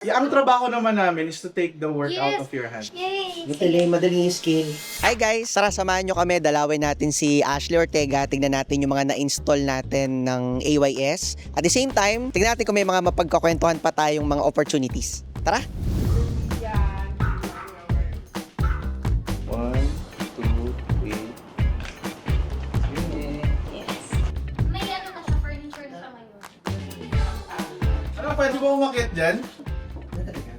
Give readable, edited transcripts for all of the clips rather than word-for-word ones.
Ang trabaho naman namin is to take the work out of your hand. Yay! Madaling skill. Hi guys, tara samahan nyo kami. Dalawin natin si Ashley Ortega. Tignan natin yung mga na-install natin ng AYS. At the same time, tignan natin kung may mga mapagkakwentuhan pa tayong mga opportunities. Tara! 1, 2, 3. Yes. May ano na siya, furniture na siya ngayon. Ano, pwede ba umakit dyan?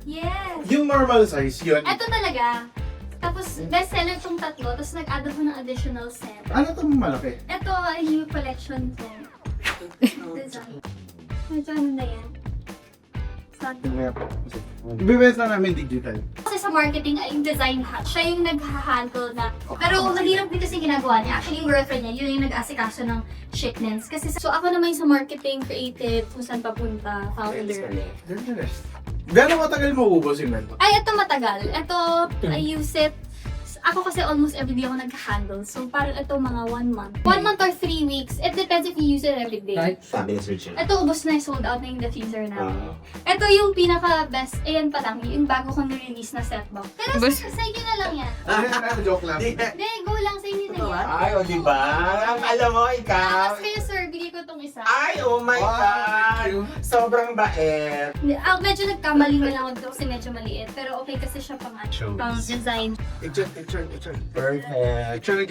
Yes! Yung normal size, yun. Ito talaga. Tapos, bestseller tong tatlo. Tapos, nag-add ako ng additional set. Ano itong malaki? Ito, new collection to. Design. Medyo ano na yan. Ibibenta namin digital. Kasi sa marketing, ay yung design hat. Siya yung nag-handle na. Pero mahirap din kasi ginagawa niya. Actually, yung girlfriend niya, yun yung nag-asikaso ng shipments. Kasi so ako naman yung sa marketing, creative, kung saan papunta, founder. Gano'ng matagal maubos yung ganito? Ay, ito matagal. Ito, I use it. Ako kasi almost everyday ako nag-handle. So, parang ito mga 1 month. 1 month or 3 weeks. It depends if you use it everyday. Sabi ni Sir Jim. Ito, ubos na, sold out na yung diffuser namin. Ito yung pinaka-best, ayan pa lang, yung bago kong nirelease na setbox. Pero sa inyo na lang yan. Joke lang. Hindi, go lang sa inyo na yan. Ay, o diba? Alam mo, ikaw. Tapos kayo, sir, bigay ko tong isa. Ay, oh my God. Sobrang bait. Medyo nagkamali na lang ako dito kasi medyo maliit. Pero okay kasi siya pang design. Perfect. Actually,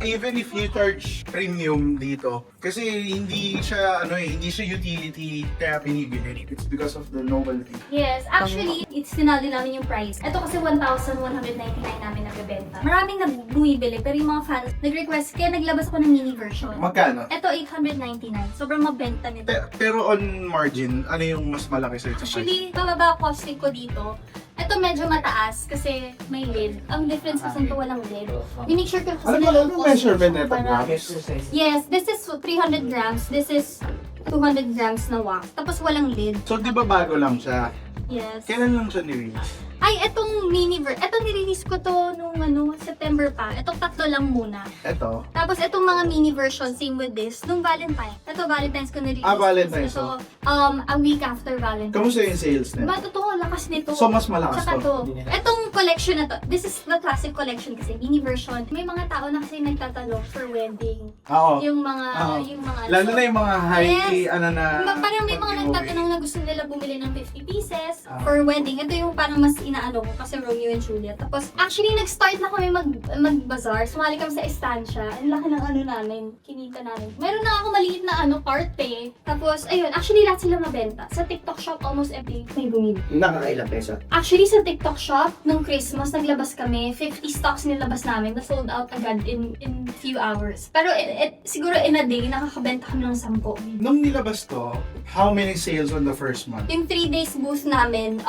even if you charge premium dito, kasi hindi siya utility kaya pinibili. It's because of the novelty. Yes, actually, it's tinali namin yung price. Ito kasi 1,199 namin nagbebenta. Maraming bumibili, pero yung mga fans nag-request, kaya naglabas ako ng mini version. Magkano? Ito, 899. Sobrang mabenta nito. Pero on margin, ano yung mas malaki sa price? Actually, bababa costing ko dito. Ito medyo mataas kasi may lid. Ang difference kasi ito walang lid. Make sure ko kasi Ano measurement nito? Yes, this is 300 grams. This is 200 grams na wax. Tapos walang lid. So, di ba bago lang siya? Yes. Kailan lang siya nirelease? Ay, etong ito nirelease ko to nung September pa. Etong tatlo lang muna. Ito. Tapos itong mga mini version, same with this, nung Valentine. Ito, Valentine's ko nirelease. Valentine's. So, a week after Valentine's. Kamusta yung sales nito? Totoo, lakas nito. So, mas malakas Tsaka to? Etong collection na to, this is the classic collection kasi, mini version. May mga tao na kasi nagtatanong for wedding. Oo. Yung mga, Lalo na yung mga high, Yes. Parang may mga pag-giveaway. nagtatanong na gusto nila bumili ng 50 pieces for wedding. Ito yung parang mas inaano ko kasi Romeo and Juliet. Tapos, actually, nag-start na kami mag-bazaar. Sumali kami sa estancia. Ang laki ng namin, kinita namin. Meron na ako maliit na carte. Tapos, ayun, actually, lahat sila mabenta. Sa TikTok shop, almost every may bumili. Nakakailang peso. Actually, sa TikTok shop, nung Christmas, naglabas kami. 50 stocks nilabas namin. Na-sold out agad in few hours. Pero, siguro in a day, nakakabenta kami ng 10. Nung nilabas to, how many sales on the first month? Yung 3 days booth namin,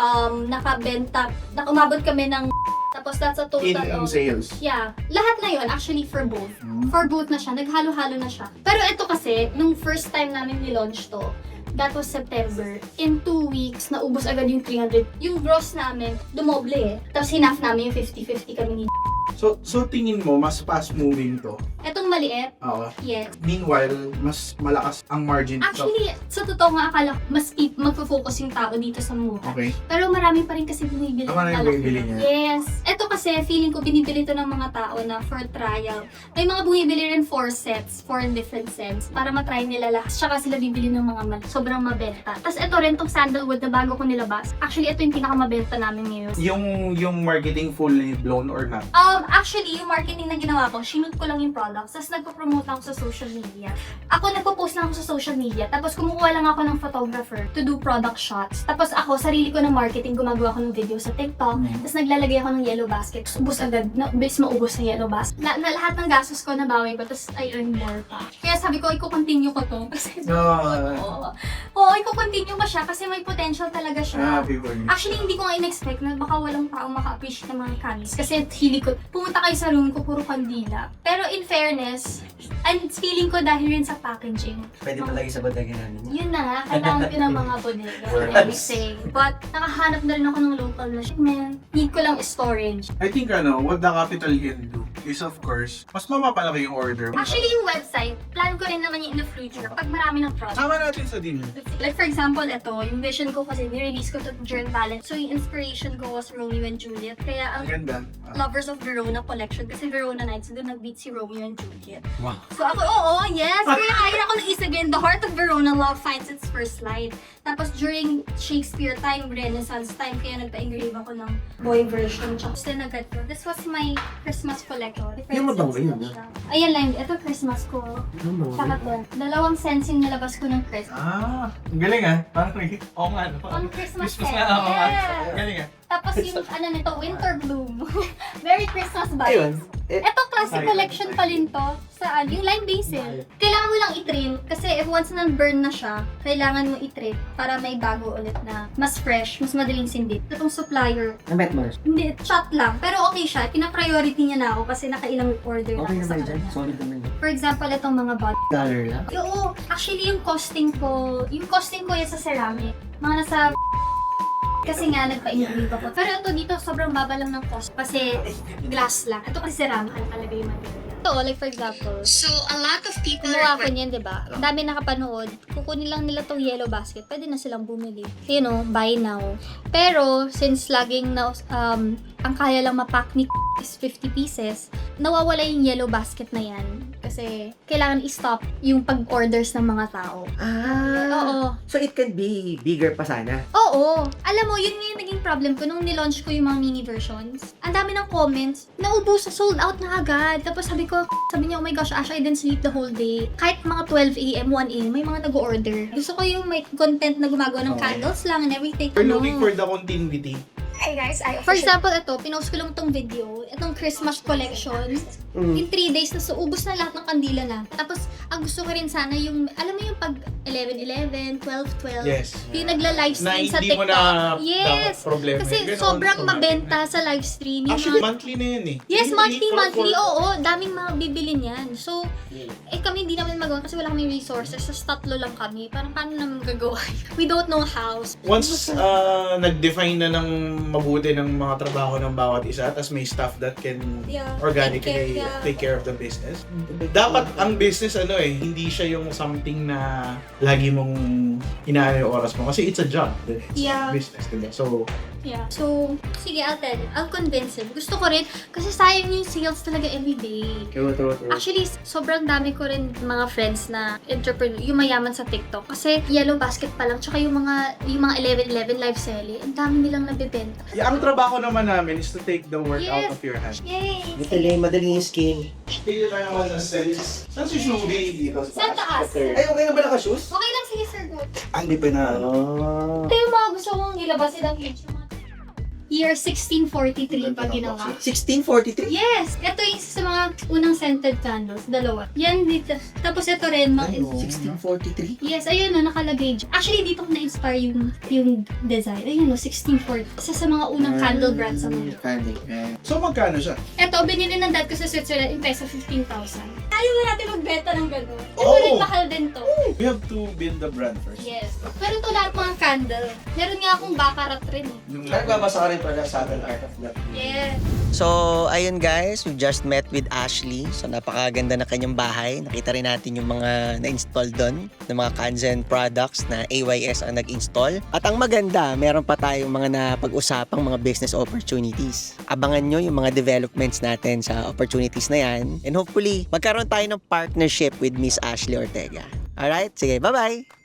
nakumabot kami ng tapos that's a total In sales? Yeah. Lahat na yun, actually for both. For both na siya, naghalo-halo na siya. Pero ito kasi, nung first time namin nilaunch to, that was September. In 2 weeks, naubos agad yung 300. Yung gross namin, dumoble eh. Tapos hinaf namin yung 50-50 kami ni So tingin mo, mas fast-moving to? Etong maliit, Oo. yes. Meanwhile, mas malakas ang margin. Actually, sa totoo nga, akala ko mas magfo-focus yung tao dito sa mura. Okay. Pero marami pa rin kasi bumibili. Marami ng bumibili malaki. niya. Yes. Ito kasi, feeling ko binibili to ng mga tao na for trial. May mga bumibili rin 4 sets, 4 different scents, para matry nila lahat. Tsaka sila bibili ng mga sobrang mabenta. Tapos ito rin, tong sandalwood na bago ko nilabas. Actually, ito yung pinakamabenta namin ngayon. Yung marketing fully blown or not? Actually, yung marketing na ginawa ko, sinut ko lang yung products, tapos nagpo-promote ako sa social media. Ako, nagpo-post lang ako sa social media, tapos kumukuha lang ako ng photographer to do product shots. Tapos ako, sarili ko ng marketing, gumagawa ako ng video sa TikTok, tapos naglalagay ako ng yellow basket. Ubus agad, bis maubos sa yellow basket. Na lahat ng gastos ko, nabawi ko, tapos I earn more pa. Kaya sabi ko, i-continue ko to. Kasi Oo, i-continue ko siya kasi may potential talaga siya. Actually, hindi ko nga in-expect na baka walang tao maka-appreciate ng mga candles. Kasi hili ko, pumunta kayo sa room ko, puro kandila. Pero in fairness, and feeling ko dahil rin sa packaging. Pwede palagi sa bodega namin. Yun na nga, kailangan ko ng mga bodega and everything. But nakahanap na rin ako ng local na shipment. Need ko lang storage. I think what the capital can do is of course, mas mapapalaki yung order. Actually, yung website, plan ko rin naman yung in the future pag marami ng product. Sama natin sa din. Like for example, ito, yung vision ko kasi ni-release ko to during Valentine's. So yung inspiration ko was Romeo and Juliet. Kaya ang Ganda. Lovers of Verona collection kasi Verona Nights doon nag-beat si Romeo and Juliet. Wow. So ako, oo, yes. Kaya kaya ako ng isa again, the heart of Verona love finds its first light. Tapos during Shakespeare time, Renaissance time, kaya nagpa-engrave ako ng boy version. Tapos din agad ko. This was my Christmas collection. Yung mabango yun, Ayan lang, ito Christmas ko. Saka to. Dalawang scents yung nalabas ko ng Christmas. Ang galing ah. Parang oo nga. On Christmas Christmas scent. nga, oo nga. Yeah. Ang galing ah. Tapos yung ano nito, Winter Bloom. Very Christmas vibes. Ayun. Ito classic collection pa rin to sa yung lime basil. Kailangan mo lang i-trim kasi if once na-burn na siya, kailangan mo i-trim para may bago ulit na mas fresh, mas madaling sindit. Itong supplier, Na-met mo na. hindi, shot lang. Pero okay siya, pina-priority niya na ako kasi nakailang order na Okay ako sa naman dyan. kanya. Solid naman yun. For example, itong mga bottle. Dollar lang. Oo, actually yung costing ko yan sa ceramic, mga nasa kasi nga nagpa-engrave ako. Pero ito dito sobrang baba lang ng cost kasi glass lang. Ito kasi ceramic ang talaga yung material. Ito, like for example, so a lot of people gumawa ko niyan, diba? Ang dami nakapanood. Kukunin lang nila tong yellow basket. Pwede na silang bumili. You know, buy now. Pero, since laging na, ang kaya lang mapack ni is 50 pieces, nawawala yung yellow basket na yan. Kasi, kailangan i-stop yung pag-orders ng mga tao. Oo. So it can be bigger pa sana. Oo. Alam mo, yun nga yung naging problem ko nung nilaunch ko yung mga mini versions. Ang dami ng comments. Naubos, sold out na agad. Tapos sabi niya, oh my gosh, Asha, I didn't sleep the whole day. Kahit mga 12 a.m., 1 a.m., may mga nag-order. Gusto ko yung may content na gumagawa ng candles lang and everything. We're looking for the continuity. Hey guys, for example, ito, pinost ko lang itong video. Itong Christmas collection. In 3 days na, so ubos na lahat ng kandila na. Tapos, ang gusto ko rin sana yung, alam mo yung pag 11-11, 12-12. Yes. Yung nagla-livestream Na sa hindi TikTok. mo na Yes. dapat problema. Kasi Ganon, sobrang sobrang. mabenta sa livestream. Yung Actually, mga- monthly na yun eh. Yes, Monthly monthly. for- Oo, daming mga bibili niyan. So, kami hindi namin magawa kasi wala kami resources. So, tatlo lang kami. Parang paano naman gagawa yun? We don't know how. Once nag-define na ng mabuti ng mga trabaho ng bawat isa, tapos may staff that can Yeah, organically take care of the business. Dapat ang business hindi siya yung something na lagi mong inaano yung oras mo. Kasi it's a job. It's Yeah. business, diba? So, Yeah. So, sige, I'll tell you. I'll convince him. Gusto ko rin, kasi sayang yung sales talaga everyday. True. Actually, sobrang dami ko rin mga friends na entrepreneur, yung mayaman sa TikTok. Kasi yellow basket pa lang, tsaka yung mga 11-11 live selling, ang dami nilang nabibenta. ang trabaho naman namin is to take the work out Yes. of your hand. Yay! Madali yung skin. Hindi tayo naman sa sales. Saan si Shubi dito? Sa taas. Ay, okay na ba naka-shoes? Okay lang, sige sir, good. Hindi pa na. Ito yung mga gusto kong ilabas silang page. Year 1643 pa ginawa. 1643? Yes! Ito yung sa mga unang scented candles, dalawa. Yan dito. Tapos ito rin, mga 1643? yes, ayun no, nakalagay dyan. Actually, dito ko na-inspire yung design. Ayun no, 1640. Isa sa mga unang candle brands sa mundo. Candle brand. So, magkano siya? Ito, binili ng dad ko sa Switzerland yung peso 15,000. Ayaw na natin magbenta ng gano'n. Oh! Ito rin mahal din to. We have to build the brand first. Yes. Pero ito lahat mga candle. Meron nga akong baccarat rin eh. Nagbabasa ka rin pala sa atin Art of Love. Yes. So, ayun guys, we just met with Ashley. So, napakaganda na kanyang bahay. Nakita rin natin yung mga na-install doon ng mga Kanzen products na AYS ang nag-install. At ang maganda, meron pa tayong mga napag-usapang mga business opportunities. Abangan nyo yung mga developments natin sa opportunities na yan. And hopefully, magkaroon tayo ng partnership with Miss Ashley Ortega. Alright? Sige, bye-bye!